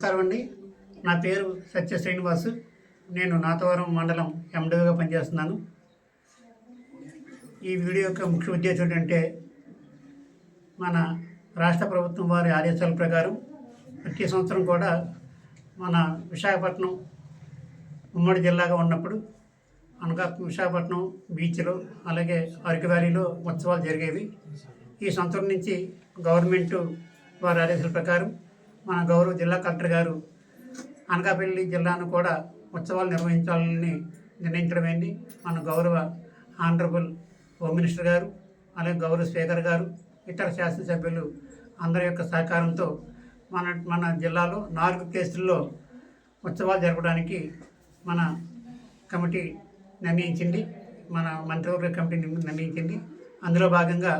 నమస్కారం అండి. నా పేరు సత్య శ్రీనివాసు. నేను నాతవరం మండలం ఎండీగా పనిచేస్తున్నాను. ఈ వీడియో యొక్క ముఖ్య ఉద్దేశం ఏంటంటే, మన రాష్ట్ర ప్రభుత్వం వారి ఆదేశాల ప్రకారం ప్రతి సంవత్సరం కూడా మన విశాఖపట్నం ఉమ్మడి జిల్లాగా ఉన్నప్పుడు అనగా విశాఖపట్నం బీచ్లో అలాగే అరకు వ్యాలీలో ఉత్సవాలు జరిగేవి. ఈ సంవత్సరం నుంచి గవర్నమెంటు వారి ఆదేశాల ప్రకారం మన గౌరవ జిల్లా కలెక్టర్ గారు అనకాపల్లి జిల్లాను కూడా ఉత్సవాలు నిర్వహించాలని నిర్ణయించడమైంది. మన గౌరవ ఆనరబుల్ హోమ్ మినిస్టర్ గారు అలాగే గౌరవ స్పీకర్ గారు ఇతర శాసనసభ్యులు అందరి యొక్క సహకారంతో మన జిల్లాలో 4 ప్లేసుల్లో ఉత్సవాలు జరపడానికి మన కమిటీ నిర్ణయించింది. మన మంత్రివర్గ కమిటీ నిర్ణయించింది. అందులో భాగంగా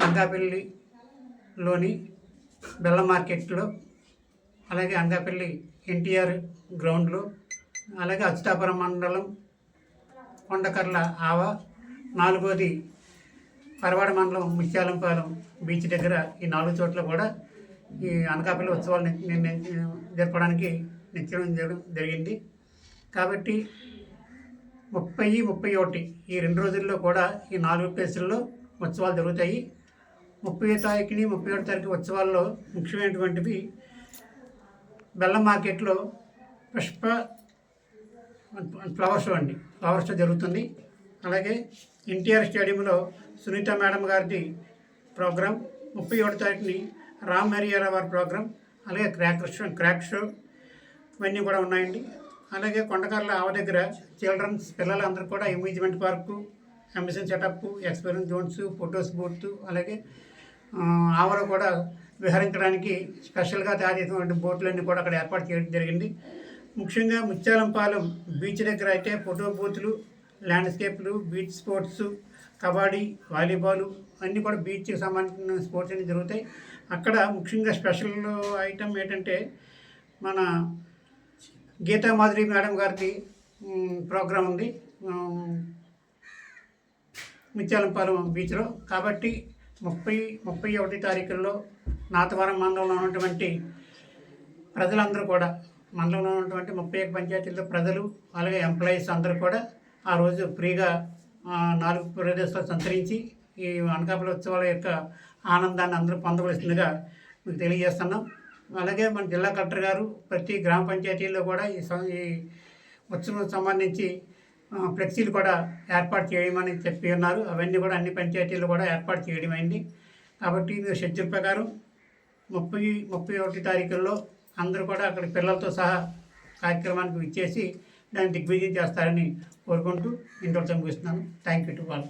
అనకాపల్లిలోని బెల్లం మార్కెట్లో అలాగే అనకాపల్లి ఎన్టీఆర్ గ్రౌండ్లో అలాగే అచ్యుతాపురం మండలం కొండకర్ల ఆవ 4వది పరవాడ మండలం ముత్యాలంపాలెం బీచ్ దగ్గర ఈ 4 చోట్ల కూడా ఈ అనకాపల్లి ఉత్సవాలు జరపడానికి నిశ్చయం జరిగింది. కాబట్టి 30, 31 ఈ 2 రోజుల్లో కూడా ఈ 4 ప్లేసుల్లో ఉత్సవాలు జరుగుతాయి. 30వ తారీఖుని 31వ తారీఖు ఉత్సవాల్లో ముఖ్యమైనటువంటివి బెల్లం మార్కెట్లో ఫ్లవర్ షో అండి. ఫ్లవర్ షో జరుగుతుంది. అలాగే ఎన్టీఆర్ స్టేడియంలో సునీత మేడం గారిది ప్రోగ్రాం, 31వ తారీఖుని రామ్ హరియాల వారి ప్రోగ్రాం, అలాగే క్రాక్ షో ఇవన్నీ కూడా ఉన్నాయండి. అలాగే కొండకర్ల ఆవ దగ్గర చిల్డ్రన్స్ పిల్లలందరూ కూడా amusement park, ambition setup, experience zones, photos booth, అలాగే ఆవలో కూడా విహరించడానికి స్పెషల్గా తయారు చేసినటువంటి బోట్లన్నీ కూడా అక్కడ ఏర్పాటు చేయడం జరిగింది. ముఖ్యంగా ముత్యాలంపాలెం బీచ్ దగ్గర అయితే ఫోటో బూత్లు, ల్యాండ్స్కేప్లు, బీచ్ స్పోర్ట్స్, కబడ్డీ, వాలీబాల్ అన్నీ కూడా బీచ్కి సంబంధించిన స్పోర్ట్స్ అన్నీ జరుగుతాయి. అక్కడ ముఖ్యంగా స్పెషల్ ఐటమ్ ఏంటంటే మన గీతా మాధురి మేడం గారిది ప్రోగ్రాం ఉంది ముత్యాలంపాలెం బీచ్లో. కాబట్టి 30, 31 తారీఖుల్లో నాతవరం మండలంలో ఉన్నటువంటి ప్రజలందరూ కూడా మండలంలో ఉన్నటువంటి 31 పంచాయతీల్లో ప్రజలు అలాగే ఎంప్లాయీస్ అందరూ కూడా ఆ రోజు ఫ్రీగా 4 ప్రదేశాలు సంచరించి ఈ అనకాపల్లి ఉత్సవాల యొక్క ఆనందాన్ని అందరూ పొందవలసిందిగా మీకు తెలియజేస్తున్నాం. అలాగే మన జిల్లా కలెక్టర్ గారు ప్రతి గ్రామ పంచాయతీల్లో కూడా ఈ ఉత్సవం సంబంధించి ఫ్లెక్సీలు కూడా ఏర్పాటు చేయమని చెప్పి ఉన్నారు. అవన్నీ కూడా అన్ని పంచాయతీలు కూడా ఏర్పాటు చేయడమైంది. కాబట్టి షెడ్యూల్ ప్రకారం 30, 31 తారీఖుల్లో అందరూ కూడా అక్కడ పిల్లలతో సహా కార్యక్రమానికి విచ్చేసి దాన్ని దిగ్విజయం చేస్తారని కోరుకుంటూ ఇంట్లో ముగిస్తున్నాను. Thank you to all.